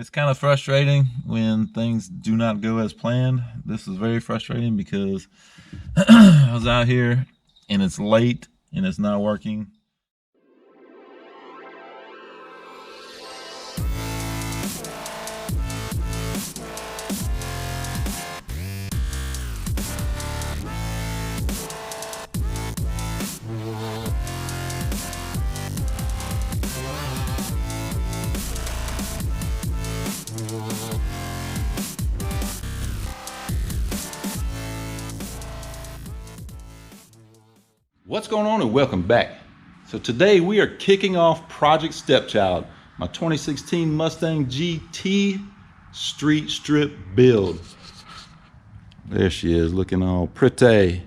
It's kind of frustrating when things do not go as planned. This is very frustrating because I was out here and it's late and it's not working. What's going on, and welcome back. So today we are kicking off Project Stepchild, my 2016 Mustang GT street strip build. There she is, looking all pretty.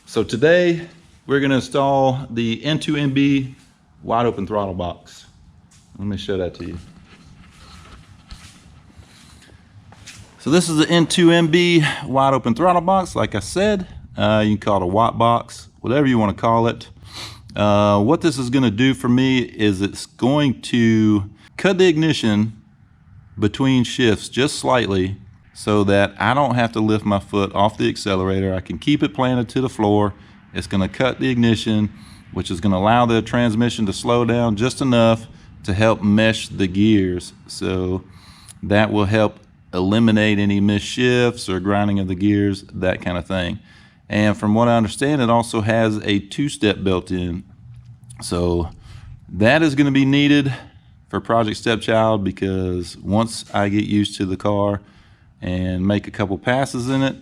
So today we're going to install the N2MB wide open throttle box. Let me show that to you. So this is the N2MB wide open throttle box, like I said. You can call it a WOT box, whatever you want to call it. What this is going to do for me is it's going to cut the ignition between shifts just slightly so that I don't have to lift my foot off the accelerator. I can keep it planted to the floor. It's going to cut the ignition, which is going to allow the transmission to slow down just enough to help mesh the gears. So that will help eliminate any missed shifts or grinding of the gears, that kind of thing. And from what I understand, it also has a two-step built in. So that is going to be needed for Project Stepchild, because once I get used to the car and make a couple passes in it,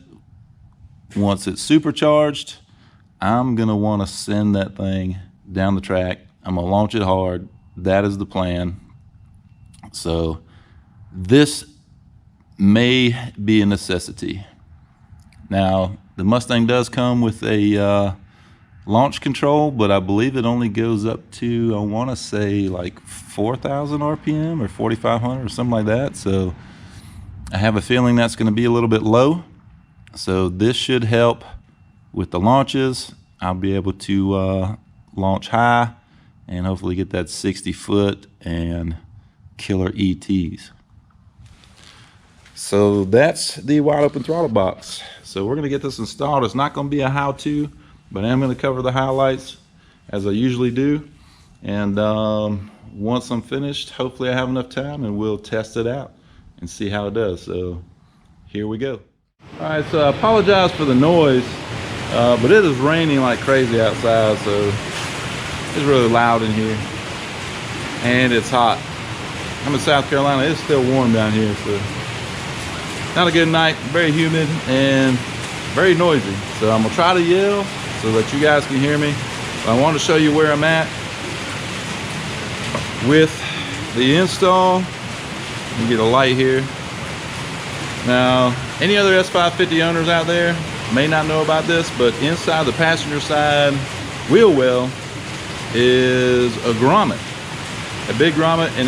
once it's supercharged, I'm going to want to send that thing down the track. I'm going to launch it hard. That is the plan. So this may be a necessity. Now, the Mustang does come with a launch control, but I believe it only goes up to, I want to say, like 4,000 RPM or 4,500 or something like that. So I have a feeling that's going to be a little bit low. So this should help with the launches. I'll be able to launch high and hopefully get that 60 foot and killer ETs. So that's the wide open throttle box. So we're going to get this installed. It's not going to be a how-to, but I am going to cover the highlights as I usually do. And once I'm finished, hopefully I have enough time and we'll test it out and see how it does. So here we go. All right, so I apologize for the noise, but it is raining like crazy outside, so it's really loud in here. And it's hot. I'm in South Carolina. It's still warm down here, so not a good night, very humid and very noisy. So I'm gonna try to yell so that you guys can hear me. But I want to show you where I'm at with the install. Let me get a light here. Now, any other S550 owners out there may not know about this, but inside the passenger side wheel well is a grommet, a big grommet, and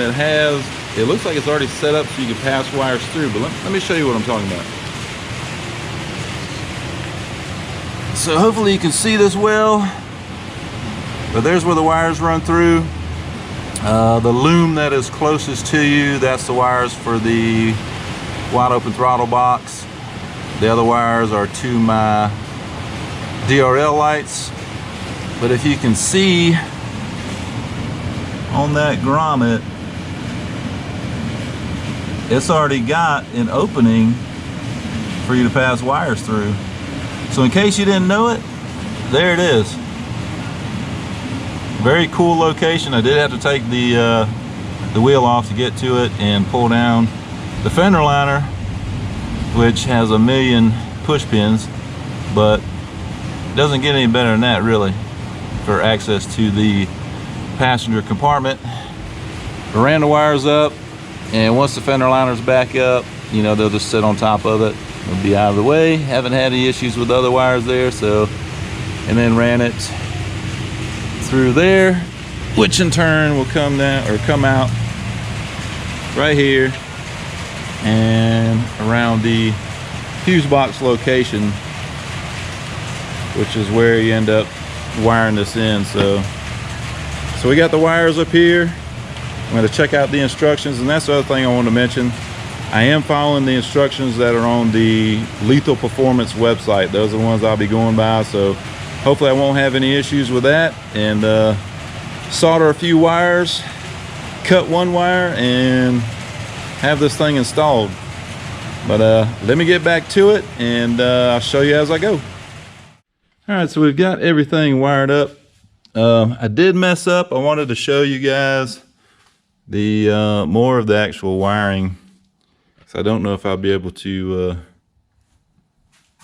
it looks like it's already set up so you can pass wires through, but let me show you what I'm talking about. So hopefully you can see this well, but there's where the wires run through. The loom that is closest to you, that's the wires for the wide open throttle box. The other wires are to my DRL lights. But if you can see on that grommet, it's already got an opening for you to pass wires through. So in case you didn't know it, there it is. Very cool location. I did have to take the wheel off to get to it and pull down the fender liner, which has a million push pins, but it doesn't get any better than that really for access to the passenger compartment. I ran the wires up, and once the fender liner's back up, you know, they'll just sit on top of it. It'll be out of the way. Haven't had any issues with other wires there, so, and then ran it through there, which in turn will come down or come out right here and around the fuse box location, which is where you end up wiring this in. So we got the wires up here. I'm going to check out the instructions, and that's the other thing I wanted to mention. I am following the instructions that are on the Lethal Performance website. Those are the ones I'll be going by, so hopefully I won't have any issues with that. And solder a few wires, cut one wire, and have this thing installed. But let me get back to it, and I'll show you as I go. All right, so we've got everything wired up. I did mess up. I wanted to show you guys the more of the actual wiring. So I don't know if I'll be able to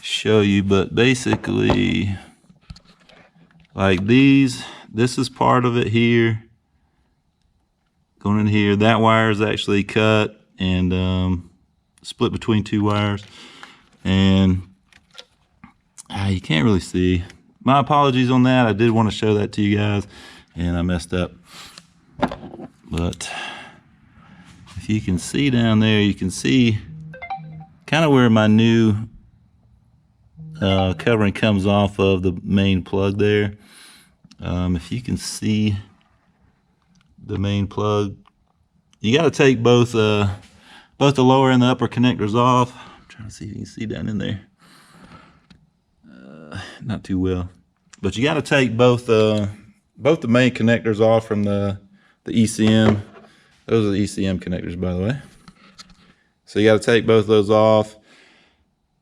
show you, but basically, like this is part of it here. Going in here, that wire is actually cut and split between two wires. And you can't really see. My apologies on that. I did want to show that to you guys, and I messed up. But if you can see down there, you can see kind of where my new covering comes off of the main plug there. If you can see the main plug, you got to take both the lower and the upper connectors off. I'm trying to see if you can see down in there. Not too well, but you got to take both the main connectors off from the ECM. Those are the ECM connectors, by the way. So you got to take both those off.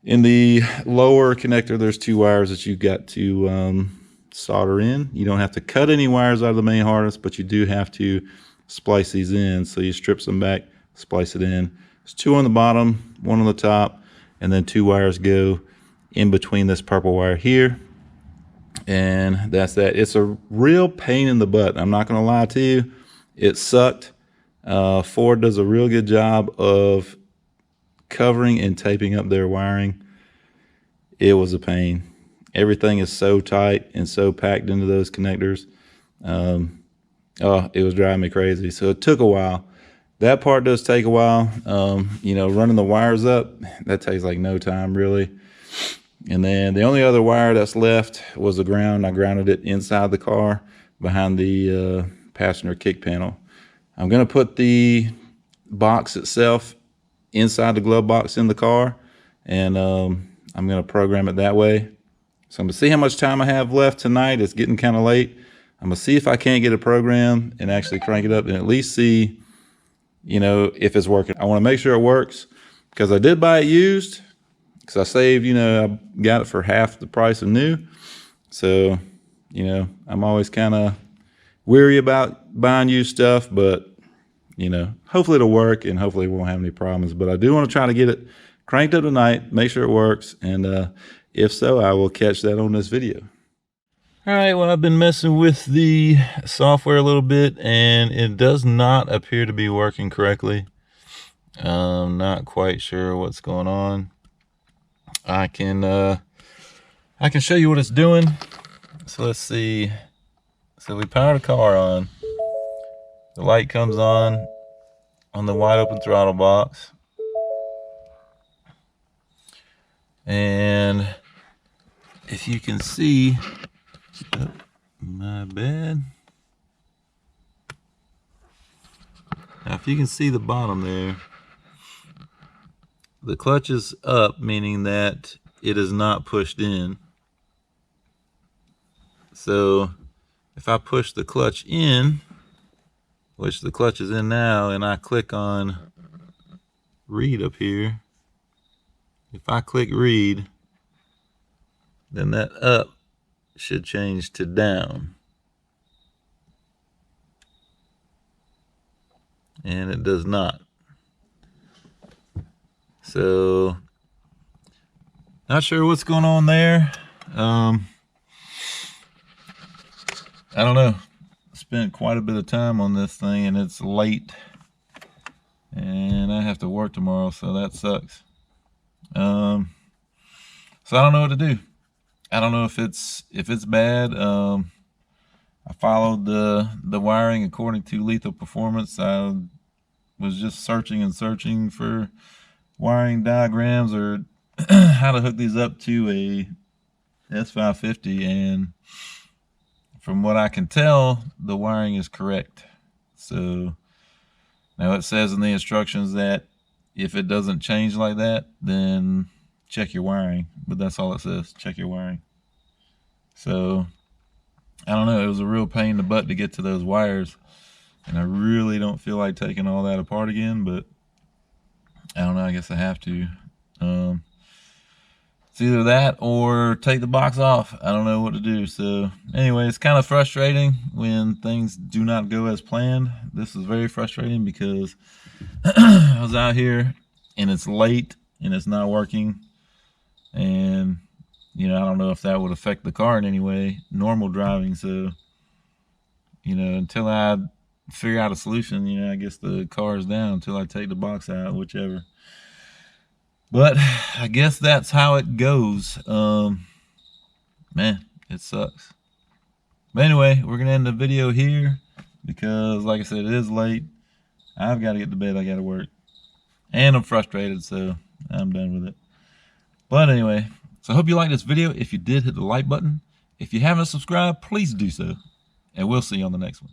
In the lower connector, there's two wires that you've got to solder in. You don't have to cut any wires out of the main harness, but you do have to splice these in. So you strip some back, splice it in. There's two on the bottom, one on the top, and then two wires go in between this purple wire here. And that's that. It's a real pain in the butt. I'm not going to lie to you. It sucked. Ford does a real good job of covering and taping up their wiring. It was a pain. Everything is so tight and so packed into those connectors. It was driving me crazy. So it took a while. That part does take a while. You know, running the wires up, that takes like no time really. And then the only other wire that's left was the ground. I grounded it inside the car behind the passenger kick panel. I'm going to put the box itself inside the glove box in the car, and I'm going to program it that way. So I'm going to see how much time I have left tonight. It's getting kind of late. I'm going to see if I can't get a program and actually crank it up and at least see, you know, if it's working. I want to make sure it works because I did buy it used. Because I saved, you know, I got it for half the price of new. So, you know, I'm always kind of weary about buying used stuff, but, you know, hopefully it'll work and hopefully we won't have any problems. But I do want to try to get it cranked up tonight, make sure it works. And if so, I will catch that on this video. All right, well, I've been messing with the software a little bit and it does not appear to be working correctly. I'm not quite sure what's going on. I can show you what it's doing. So let's see. So we power the car on. The light comes on the wide open throttle box. And if you can see, oh, my bad. Now if you can see the bottom there, the clutch is up, meaning that it is not pushed in. So if I push the clutch in, which the clutch is in now, and I click on read up here, if I click read, then that up should change to down. And it does not. So, not sure what's going on there. I don't know. Spent quite a bit of time on this thing and it's late. And I have to work tomorrow, so that sucks. So I don't know what to do. I don't know if it's bad. I followed the wiring according to Lethal Performance. I was just searching and searching for wiring diagrams or how to hook these up to a S550, and from what I can tell, the wiring is correct. So Now it says in the instructions that if it doesn't change like that, then check your wiring, but that's all it says, check your wiring. So I don't know, it was a real pain in the butt to get to those wires, and I really don't feel like taking all that apart again, but I don't know, I guess I have to. It's either that or take the box off. I don't know what to do. So anyway, it's kind of frustrating when things do not go as planned. This is very frustrating because I was out here and it's late and it's not working, and you know, I don't know if that would affect the car in any way, normal driving. So you know, until I figure out a solution, you know, I guess the car is down until I take the box out, whichever. But I guess that's how it goes. Man, it sucks. But anyway, we're gonna end the video here because, like I said, it is late. I've got to get to bed. I got to work, and I'm frustrated, so I'm done with it. But anyway, so I hope you liked this video. If you did, hit the like button. If you haven't subscribed, please do so, and we'll see you on the next one.